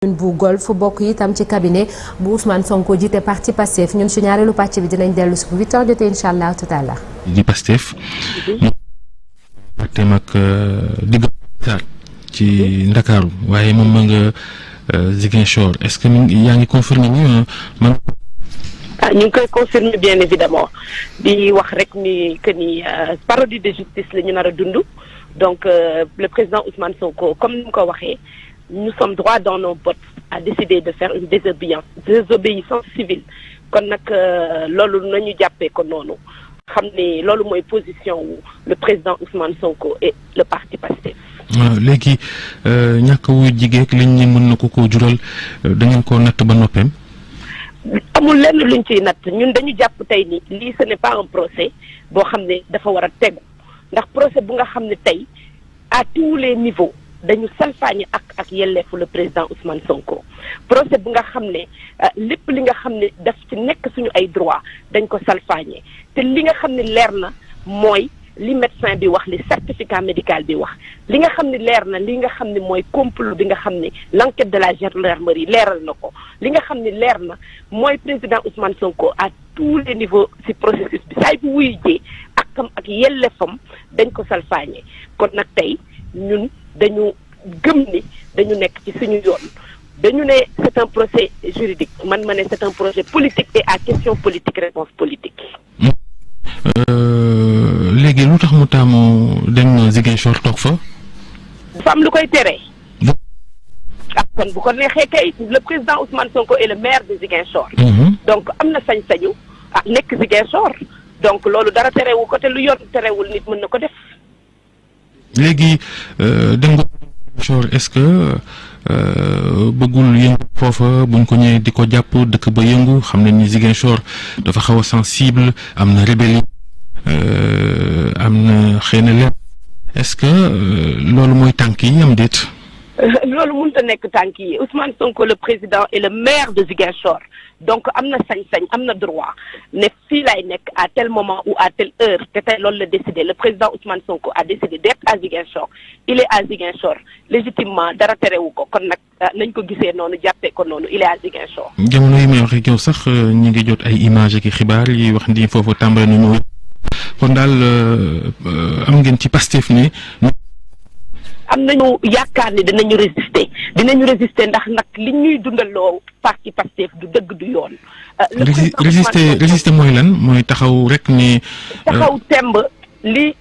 bu golf bokk itam ci cabinet bu Ousmane Sonko jiite parti Pastef ñun su ñaareelu pàcc bi dinañ dellu si bu 8h jotee incha allah tout à l'heure di Pastef partem ak digg ci Ndakaaru waaye moom ma nga Ziguinchor est-ce que yaa ngi confirmer ni man ñu ngi koy confirmer bien évidemment di wax rek ni que ni parodie de justice la ñu nar a dund donc le président Ousmane Sonko comme ni mu ko waxee nous sommes droits dans nos bottes à décider de faire une désobéissance civile kon nag loolu nañu jàppee ko noonu xam ne loolu mooy position wu le président Ousmane Sonko et le parti Pastef. léegi ñàkk wu jigéen liñ ne mën na ko jural da ngeen koo natt ba noppeem. amul lenn luñ ciy natt ñun dañu jàpp tey ni lii ce n'est pas un procès boo xam ne dafa war a tegu ndax procès bu nga xam ne tey à tous les niveaux. dañu salfaañi ak yelleefu le président Ousmane Sonko procès bu nga xam ne lépp li nga xam ne daf ci nekk suñu ay droit dañ ko salfaañee te li nga xam ne leer na mooy li médecin bi wax li certificat médical bi wax li nga xam ne leer na li nga xam ne mooy complot bi nga xam ne l'enquête de la gendarmerie leeral na ko li nga xam ne leer na mooy président Ousmane Sonko à tous les niveaux ci processus bi saay bu wuy jee akam ak yelleefam dañ ko salfaañee kon nag tey ñun dañu gëm ni dañu nekk ci suñu yoon dañu ne c'est un procès juridique man ma ne c'est un projet politique et à question politique réponse politique. léegi lu tax mu taamu dem Ziguinchor toog fa. dafa am lu koy teree. ak kon bu ko neexee kay le président Ousmane Sonko est le maire de Ziguinchor. donc am na sañ-sañu nekk Ziguinchor donc loolu dara terewu ko te lu yoon terewul nit mën na ko def. léegi dem nga est-ce que bëggul yëngu foofa buñ ko ñëwee di ko jàpp dëkk ba yëngu xam ne ni Ziguinchor dafa xaw a sensible am na rébellion am na xëy na lépp est-ce que loolu mooy tànk yi am déet. loolu mënut a nekk tànk yi Ousmane Sonko le président et le maire de Ziguinchor donc am na sañ-sañ am na droit ne fii laay nekk à tel moment ou à telle heure te tey loolu la décidé le président Ousmane Sonko a décidé d'être à Ziguinchor il est à Ziguinchor légitimement dara terewu ko kon nag nañ ko gisee noonu jàppee ko noonu il est à Ziguinchor. jamono yi may wax ak yow sax ñi ngi jot ay images ak xibaar yi wax ni foofu tàmbale na ñëw kon daal am ngeen ci Pastef ni. am nañu yaakaar ni dinañu résister ndax nag li ñuy dundaloo parti Pastef du dëgg du yoon. résister mooy lan mooy taxaw rek ni. taxaw temb li.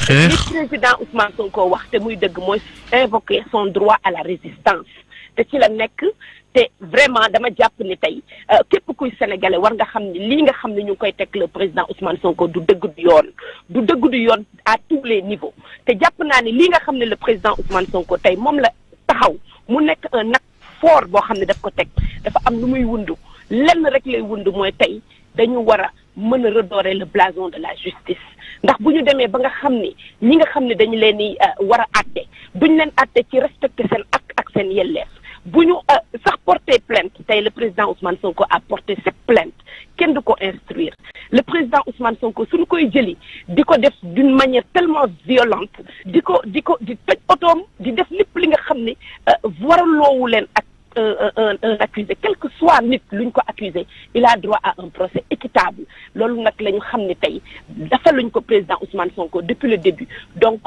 xeex li président Ousmane Sonko wax te muy dëgg mooy invoquer son droit à la résistance te ci la nekk te vraiment dama jàpp ni tey képp kuy sénégalais war nga xam ni lii nga xam ne ñu ngi koy teg le président Ousmane Sonko du dëgg du yoon à tous les niveaux te jàpp naa ni lii nga xam ne le président Ousmane Sonko tey moom la taxaw mu nekk un acte fort boo xam ne daf ko teg dafa am lu muy wundu lenn rek lay wundu mooy tey dañu war a mën a redorer le blason de la justice ndax bu ñu demee ba nga xam ni ñi nga xam ne dañu leen di war a àtte duñ leen àtte ci respecter seen ak seen yelleef bu ñu sax porter plainte tey le président Ousmane Sonko a porté cette plainte kenn du ko instruire le président Ousmane Sonko suñu koy jëli di ko def d'une manière tellement violente di toj otoom di def lépp li nga xam ne waraloowu leen ak un accusé quel que soit nit luñ ko accusé il a droit à un procès équitable loolu nag la ñu xam ne tey dafa luñ ko président Ousmane Sonko depuis le début donc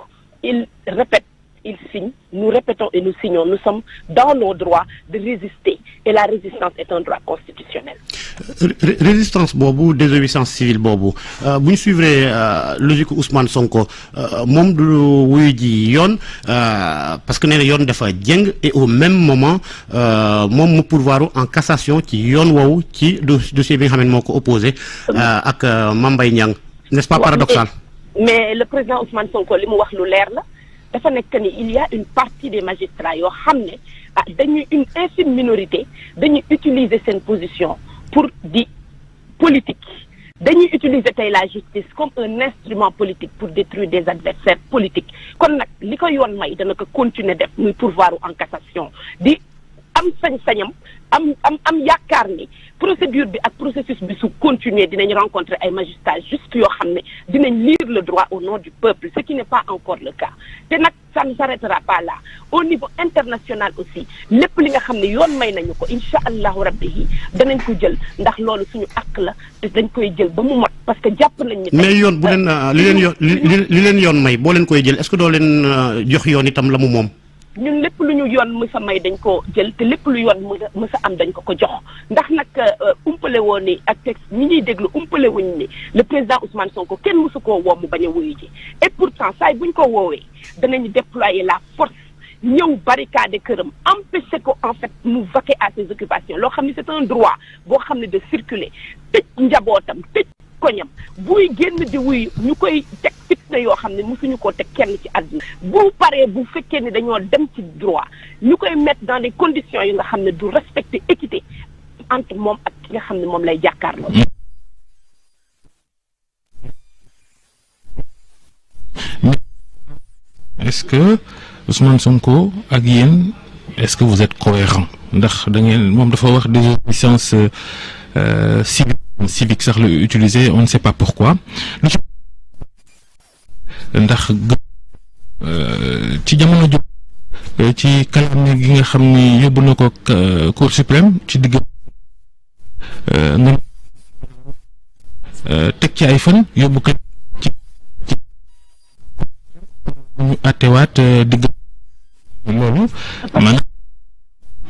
il répète il signe nous répétons et nous signons nous sommes dans nos droits de résister et la résistance est un droit constitutionnel. Résistance boobu désobéissance civile boobu bu ñu suivre logique Ousmane Sonko moom du wuyu ji yoon parce que nee na yoon dafa jëng et au même moment moom mu pourvoir en cassation ci yoon woowu ci dossier bi nga xam ne moo ko opposé ak Mame Mbaye Niang n'est-ce pas paradoxal. mais le président Ousmane Sonko li mu wax lu leer la. dafa nekk ni il y a une partie des magistrats yoo xam ne dañuy une infime minorité dañuy utiliser seen position pour di politique dañuy utiliser tey la justice comme un instrument politique pour détruire des adversaires politiques kon nag li ko yoon may dana ko continuer def muy pourvoir en cassation di am sañ-sañam am yaakaar ni procédure bi ak processus bi su continuer dinañ rencontrer ay magistrats juste yoo xam ne dinañ lire le droit au nom du peuple ce qui n'est pas encore le cas te nag ça ne s'arrêtera pas là au niveau international aussi lépp li nga xam ne yoon may nañu ko incha allahu rabbi yi danañ ko jël ndax loolu suñu àq la te dañ koy jël ba mu mot parce que jàpp nañ ni. mais yoon bu leen li leen yoon may boo leen koy jël est-ce que doo leen jox yoon itam la mu moom. ñun lépp lu ñu yoon mësa may dañ ko jël te lépp lu yoon mësa am dañ ko jox ndax nag umpale woon ni ak texte ñi ñuy déglu umpale wuñ ni le président Ousmane Sonko kenn mësu koo woo mu bañ a wuyu ji et pourtant saa buñ ko woowee danañu déployer la force ñëw barricade këram empêcher ko en fait mu vaquer à ses occupations loo xam ne c'est un droit boo xam ne de circuler tëj njabootam tëj koñam buy génn di wuyu ñu koy teg fitna yoo xam ne mosuñu koo teg kenn ci àdduna bu paree bu fekkee ni dañoo dem ci droit ñu koy mettre dans des conditions yi nga xam ne du respecter équité entre moom ak ki nga xam ne moom lay jàkkaarloo. Est-ce que Ousmane Sonko ak yéen est-ce que vous êtes cohérent ndax da ngeen moom dafa wax désobéissance civique sax la utiliser on ne sait pas pourquoi lu ci ndax ci jamono ju ci kàllaame gi nga xam ni yóbbu na ko Cour suprême ci digg nga teg ci ay fan yóbbu ko ci ñu àttewaat digg loolu man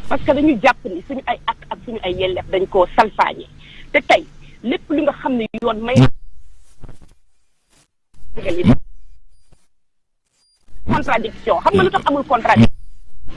parce que dañu jàpp ni suñu ay ak suñu ay yelleef dañ koo salfaañe te tey lépp li nga xam ne yoon may contradiction xam nga lu tax amul contradiction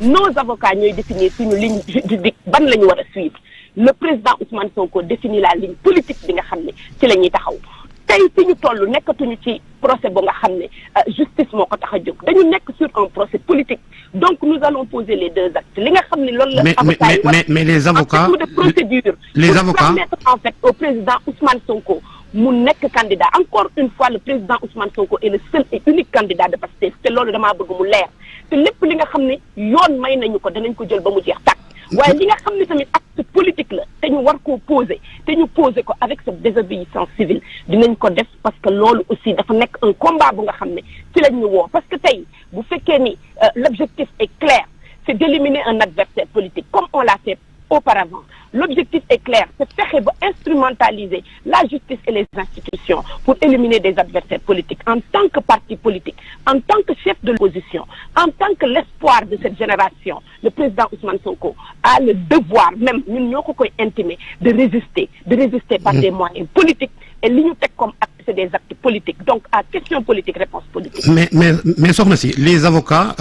nos avocats ñooy définir suñu ligne juridique ban la ñu war a suivre le président Ousmane Sonko définit la ligne politique bi nga xam ne ci la ñuy taxaw tey fi ñu toll nekkatuñu ci procès bu nga xam ne justice moo ko tax a jóg dañu nekk sur un procès politique donc nous allons poser les deux actes li nga xam ne loolu la avocats yi mais les avocats de procédure les pour avocats permettre en fait au président Ousmane Sonko mu nekk candidat encore une fois le président Ousmane Sonko est le seul et unique candidat de Pastef te loolu damaa bëgg mu leer te lépp li nga xam ne yoon may nañu ko danañ ko jël ba mu jeex tàkk waaye li nga xam ne tamit acte politique la te ñu war koo poser te ñu poser ko avec cette désobéissance civile dinañ ko def parce que loolu aussi dafa nekk un combat bu nga xam ne ci lañ ñu woo parce que tey bu fekkee ni l'objectif est clair c'est d'éliminer un adversaire politique comme on l'a fait auparavant. L'objectif est clair, c'est fexe ba instrumentaliser la justice et les institutions pour éliminer des adversaires politiques en tant que parti politique, en tant que chef de l'opposition, en tant que l'espoir de cette génération. Le président Ousmane Sonko a le devoir, même ñun ñoo ko koy intimer, de résister par des moyens politiques et li ñu teg comme acte c'est des actes politiques. Donc à question politique, réponse politique. Mais soxna si, les avocats,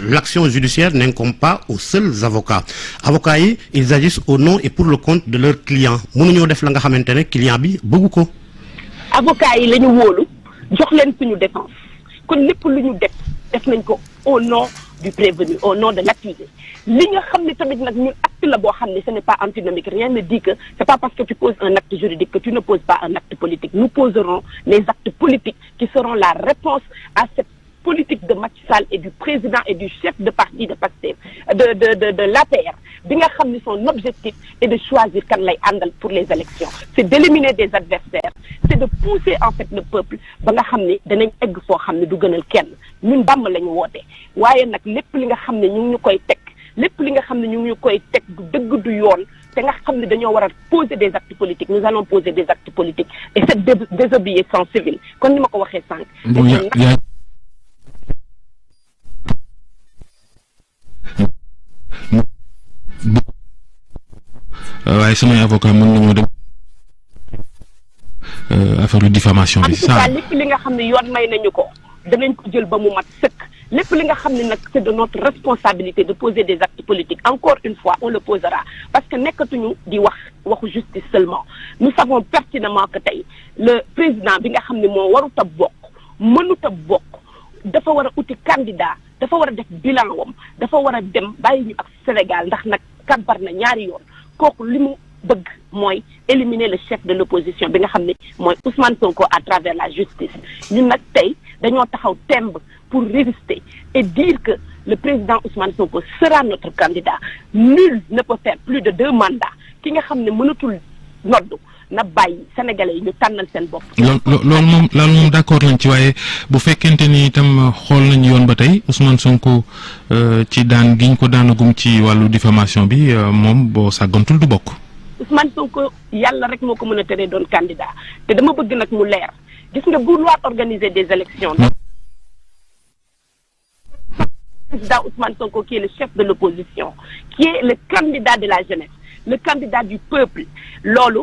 l'action judiciaire n'incombe pas aux seuls avocats. Avocats yi, ils agissent au nom et pour le compte de leurs clients. Mënuñoo def la nga xamante ne client bi bëggu ko. Avocats yi la ñu wóolu jox leen suñu défense kon lépp lu ñu def nañ ko au nom du prévenu, au nom de l'accusé. Li nga xam ne tamit nag ñun acte la boo xam ne ce n'est pas antinomique. Rien ne dit que c'est pas parce que tu poses un acte juridique que tu ne poses pas un acte politique. Nous poserons les actes politiques qui seront la réponse à cette politique de Macky Sall et du président et du chef de parti de Pastef de l'APR bi nga xam ne son objectif est de choisir kan lay àndal pour les élections. C'est d'éliminer des adversaires, c'est de pousser en fait le peuple ba nga xam ne danañ egg foo xam ne du gënal kenn ñun bàmm la ñu woote waaye nag lépp li nga xam ne ñu ngi ñu koy teg lépp li nga xam ne ñu ngi ñu koy teg du dëgg du yoon te nga xam ne dañoo war a poser des actes politiques nous allons poser des actes politiques et cette désobéissance civile kon ni ma ko waxee sànq. waaye samay avocat mën nañoo dem affaire de diffamation bi. en tout cas lépp li nga xam ne yoon may nañu ko danañ ko jël ba mu mat sëkk lépp li nga xam ne nag c'est de notre responsabilité de poser des actes politiques encore une fois on le posera parce que nekkatuñu di waxu justice seulement nous savons pertinemment que tey le président bi nga xam ne moo warut a bokk mënut a bokk dafa war a uti candidat dafa war a def bilan wam dafa war a dem bàyyi ñu ak Sénégal ndax nag kàbbar na ñaari yoon kooku li mu bëgg mooy éliminer le chef de l'opposition bi nga xam ne mooy Ousmane Sonko à travers la justice ñun nag tey dañoo taxaw temb pour résister et dire que le président Ousmane Sonko sera notre candidat. Nul ne peut faire plus de 2 mandats. Ki nga xam ne mënatul noddu na bàyyi sénégalais yi ñu tànnal seen bopp. loolu moom d'accord nañ ci waaye bu fekkente ni itam xool nañu yoon ba tey Ousmane Sonko ci daan giñ ko daanagum ci wàllu diffamation bi moom boo sàggantul du bokk. Ousmane Sonko yàlla rek moo ko mën a teree doon candidat te dama bëgg nag mu leer gis nga vouloir organiser des élections. Président Ousmane Sonko qui est le chef de l'opposition, qui est le candidat de la jeunesse, le candidat du peuple, loolu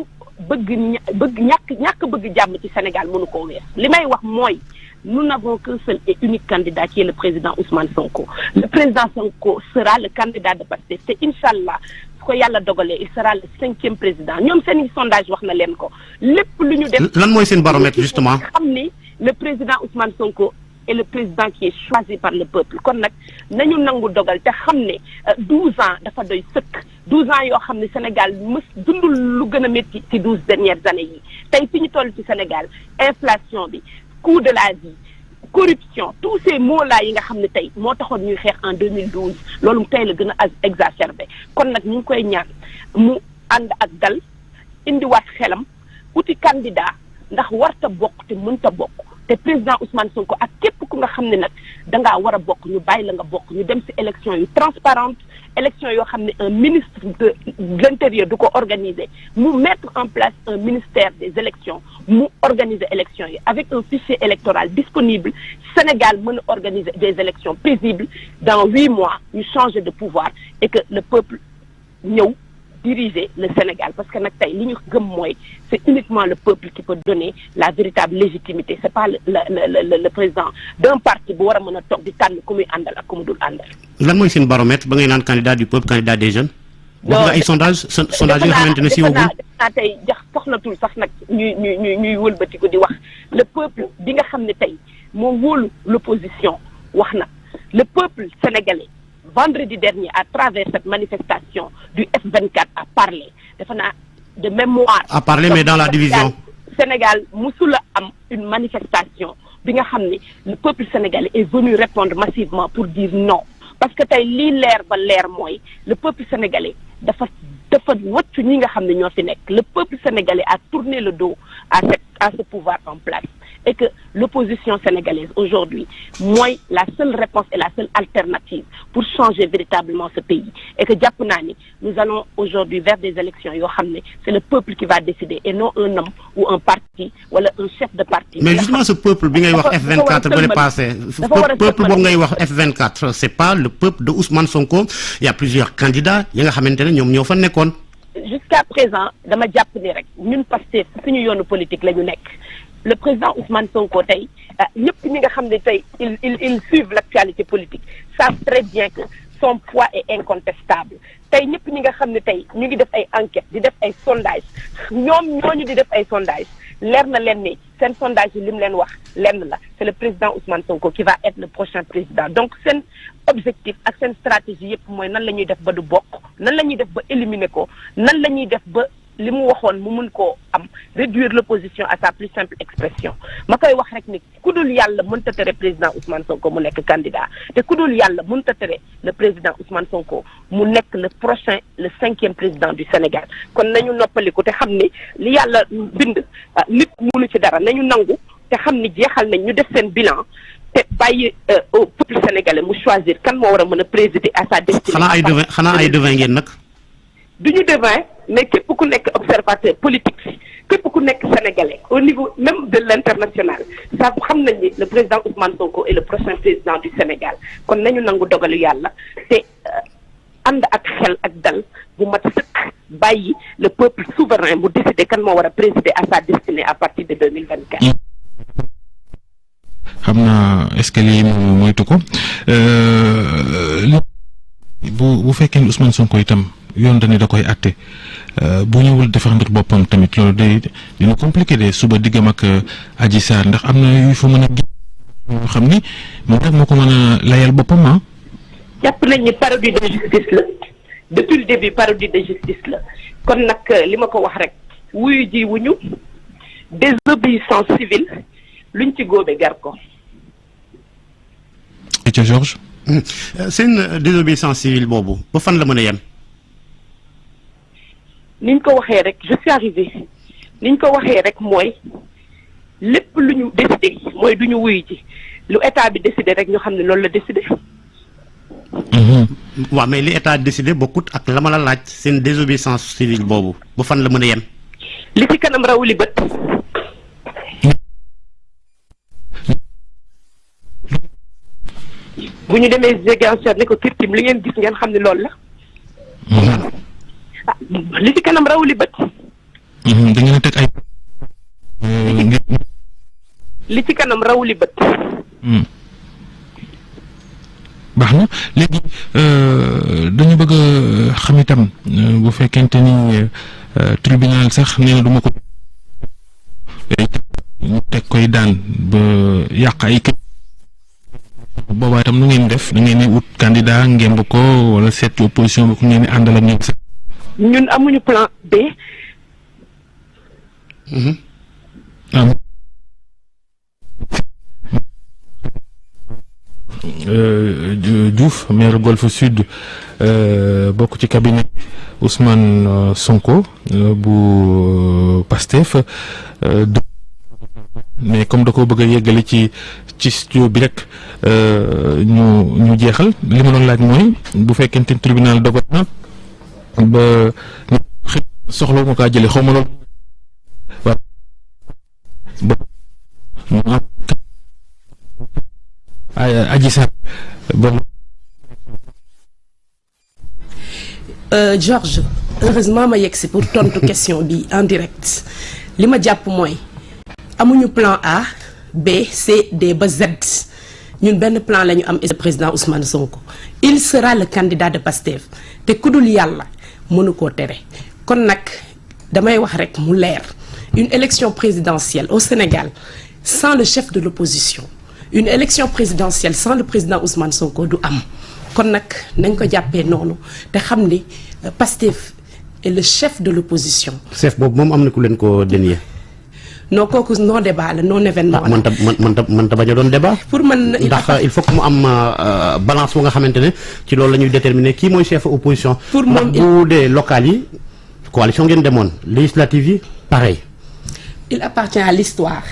ñàkk bëgg jàmm ci Sénégal mënu ko wees li may wax mooy nous n'avons qu'un seul et unique candidat qui est le président Ousmane Sonko. Le président Sonko sera le candidat de Pastef te Inch'Allah su ko yàlla dogalee il sera le 5e président ñoom seen sondage wax na leen ko lépp lu ñu def. lan mooy seen baromètre justement. xam ni le président Ousmane Sonko est le président qui est choisi par le peuple kon nag nañu nangu dogal te xam ne 12 ans dafa doy sëkk 12 ans yoo xam ne Sénégal mës dundul lu gën a métti ci 12 dernières années yi tey fi ñu toll ci Sénégal inflation bi coût de la vie corruption tous ces mots là yi nga xam ne tey moo taxoon ñuy xeex en 2012 loolu tey la gën a exacerbé kon nag ñu ngi koy ñaan mu ànd ak dal indiwaat xelam uti candidat ndax warta bokk te mënta bokk te président Ousmane Sonko ak képp ku nga xam ne nag dangaa war a bokk ñu bàyyi la nga bokk ñu dem ci élection yu transparente élection yoo xam ne un ministre de l'intérieur du ko organiser mu mettre en place un ministère des élections mu organiser élections yi avec un fichier électoral disponible Sénégal mën a organiser des élections paisibles dans 8 mois ñu changer de pouvoir et que le peuple ñëw diriger le Sénégal parce que nag tey li ñu gëm mooy c'est uniquement le peuple qui peut donner la véritable légitimité c'est pas le président d'un parti bu war a mën a toog di tànn ku muy àndal ak ku mu dul àndal. lan mooy seen baromètre ba ngay naan candidat du peuple candidat des jeunes. wax nga ay sondage yi nga xamante ne si woo naa tey jax soxlatul sax nag ñuy wëlbatiku di wax le peuple bi nga xam ne tey moo wóolu l'opposition wax na le peuple sénégalais. Vendredi dernier, à travers cette manifestation du F24 a parlé de mémoire. A parlé, mais dans la division. Sénégal, Moussoula a une manifestation. Le peuple sénégalais est venu répondre massivement pour dire non. Parce que le peuple sénégalais, le peuple sénégalais a tourné le dos à ce pouvoir en place. Et que l'opposition sénégalaise aujourd'hui, moi, la seule réponse et la seule alternative pour changer véritablement ce pays. Et que Diapounani, nous allons aujourd'hui vers des élections. C'est le peuple qui va décider et non un homme ou un parti ou un chef de parti. Mais justement, ce peuple, F24, peuple F24, c'est pas le peuple de Ousmane Sonko. Il y a plusieurs candidats. Jusqu'à présent, dans ma Diapounani, nous passons une politique. Le président Ousmane Sonko ils suivent l'actualité politique savent très bien que son poids est incontestable ñëpp ñi nga xam ne tey ñu ngi def ay enquêtes di def ay sondages ñooñu di def ay sondages leer na leen ni seen sondage yi li mu leen wax lenn la c'est le président Ousmane Sonko qui va être le prochain président donc seen objectif ak seen stratégie yëpp mooy nan la ñuy def ba du bokk nan la ñuy def ba éliminer ko nan la ñuy def ba li mu waxoon mu mun koo am réduire l'opposition à sa plus simple expression ma koy wax rek ni ku dul yàlla mënta tere président Ousmane Sonko mu nekk candidat te ku dul yàlla mënta tere le président Ousmane Sonko mu nekk le prochain le 5e président du Sénégal kon nañu noppaliku te xam ni li yàlla bind nit munu ci dara nañu nangu te xam ni jeexal nañ ñu def seen bilan te bàyyi au peuple sénégalais mu choisir kan moo war a mën a présider à sa destinée. xanaa ay devin ngeen nag. duñu devin mais képp ku nekk observateur politique képp ku nekk sénégalais au niveau même de l'international ça xam nañ ni le président Ousmane Sonko est le prochain président du Sénégal kon nañu nangu dogalu yàlla te ànd ak xel ak dal bu mat sëkk bàyyi le peuple souverain mu décider kan moo war a présider à sa destinée à partir de 2024. xam naa escalier yi moom moytu ko bu fekkee ni Ousmane Sonko itam yoon dañu da koy àtte bu ñëwul défendre boppam tamit loolu day dina compliqué de suba diggam ak Adji Sarr ndax am na yu fa mën a ñoo xam ni moom rek moo ko mën a layal boppam ah. jàpp nañ ni parodie de justice la depuis le début parodie de justice la kon nag li ma ko wax rek wuyu ji wuñu désobéissance civile luñ ci góobe gar ko. et Georges. seen désobéissance civile boobu ba fan la mën a yem. niñ ko waxee rek je suis arrivé niñ ko waxee rek mooy lépp lu ñu décidé mooy du ñu wuyu ji lu état bi décidé rek ñu xam ne loolu la décidé. waaw mais li état décidé bokkut ak la ma la laaj seen désobéissance civile boobu ba fan la mën a yem. li ci kanam raw li bët. bu ñu demee Ziguinchor ne ko kirtim li ngeen gis ngeen xam ne loolu la. li ci kanam raw li bët. da ngeen a teg ay. li ci kanam raw li bët. baax na léegi dañu bëgg a xam itam bu fekkente ni tribunal sax nee na du ma ko ñu teg koy daan ba yàq ay kër boobaa itam nu ngeen def da ngeen di ut candidat ngemb ko wala seet ci opposition bi ku ngeen di àndal ak ñoom sax. ñun amuñu plan B. Diouf maire Golf Sud bokk ci cabinet Ousmane Sonko bu Pastef mais comme da ko bëgg a yeggale ci studio bi rek ñu jeexal li ma doon laaj mooy bu fekkente tribunal dogal na ba soxla ma kaa jëlee xaw ma loolu waaw Adji Sarr Georges heureusement ma yegg si pour tontu question bi en direct li ma jàpp mooy amuñu plan A B C D ba Z ñun benn plan la ñu am et le président Ousmane Sonko il sera le candidat de Pastef te ku dul yàlla mënu koo tere kon nag damay wax rek mu leer une élection présidentielle au Sénégal sans le chef de l'opposition une élection présidentielle sans le président Ousmane Sonko du am kon nag nañ ko jàppee noonu te xam ni Pastef est le chef de l'opposition. chef boobu moom am na ku leen ko dénier. non kooku non débat la non événement la. man ta bañ a doon débat. pour man ndax il faut que mu am balance bu nga xamante ne ci loolu la ñuy déterminer kii mooy chef opposition. pour moom bu dee locales yi coalition ngeen demoon législative yi pareil. il appartient à l'histoire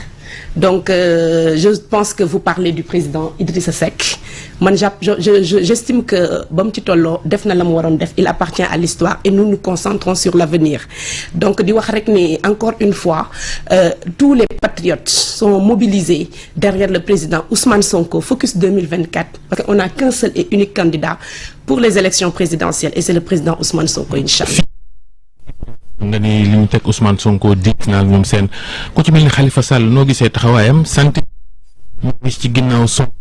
donc je pense que vous parlez du président Idrissa Seck man j'estime que ba mu ci tolloo def na la mu waroon def il appartient à l'histoire et nous nous concentrons sur l'avenir donc di wax rek ni encore une fois tous les patriotes sont mobilisés derrière le président Ousmane Sonko focus 2024 parce qu'on n'a qu'un seul et unique candidat pour les élections présidentielles et c'est le président Ousmane Sonko inchallah. nga ni li ñu teg Ousmane Sonko dikk naa ñoom seen ku ci mel ni Khalifa Sall noo gisee taxawaayam sant ñu gis ci ginnaaw Sonko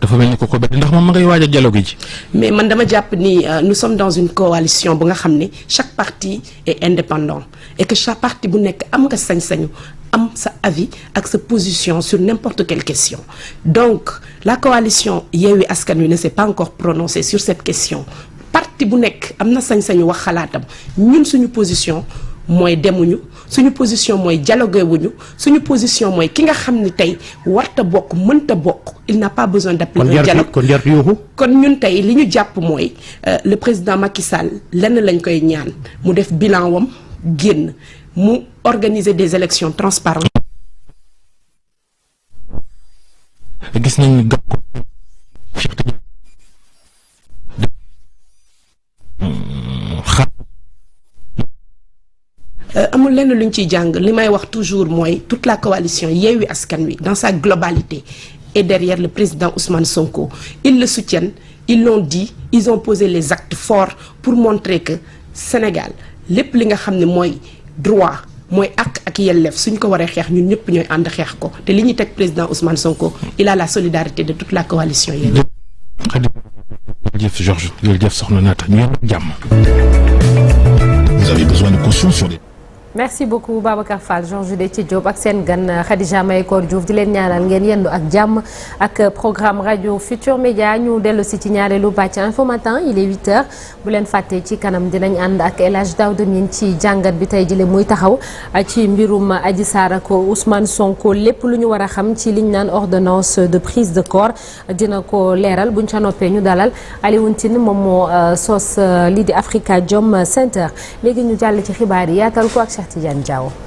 dafa mel ni ko bett ndax moom ma ngay waaj a dialogue ji. mais man dama jàpp ni nous sommes dans une coalition bu nga xam ne chaque parti est indépendant et que chaque parti bu nekk am nga sañ-sañu am sa avis ak sa position sur n'importe quelle question donc la coalition Yewwi Askan Wi ne s'est pas encore prononcée sur cette question. parti bu nekk am na sañ-sañu wax xalaatam ñun suñu position mooy demuñu suñu position mooy dialogué wuñu suñu position mooy ki nga xam ni tey warta bokk mënta bokk il n'a pas besoin d'appeler un dialogue kon ñun tey li ñu jàpp mooy le président Macky Sall lenn lañ koy ñaan mu def bilan wam génn mu organiser des élections transparentes. gis nañu amul lenn luñ ciy jàng li may wax toujours mooy toute la coalition Yewwi Askan Wi dans sa globalité est derrière le président Ousmane Sonko ils le soutiennent ils l'ont dit ils ont posé les actes forts pour montrer que Sénégal lépp li nga xam ne mooy droit mooy ak yelleef suñ ko waree xeex ñun ñëpp ñooy ànd xeex ko te li ñuy teg président Ousmane Sonko il a la solidarité de toute la coalition Yewwi. jërëjëf Georges jërëjëf soxna Naata ñu yem ak jàmm. Vous avez besoin de caution sur des merci beaucoup Babacar Fall Georges Déthié Diop ak seen gan Khadija Mahécor Diouf di leen ñaanal ngeen yendu ak jàmm ak programme rajo Futur Média ñu dellu si ci ñaareelu pàcc Info Matin il est 8h bu leen fàtte ci kanam dinañ ànd ak El Hadj Daouda Mine ci jàngat bi tey jële muy taxaw ci mbirum Adji Sarr ak Ousmane Sonko lépp lu ñu war a xam ci liñ naan ordonnance de prise de corps dina ko leeral buñ ca noppee ñu dalal Alioune Tine moom moo sos lii di Afrikajom Center léegi ñu jàll ci xibaar yi yaatal ko ak Cheikh Tidiane Diaw.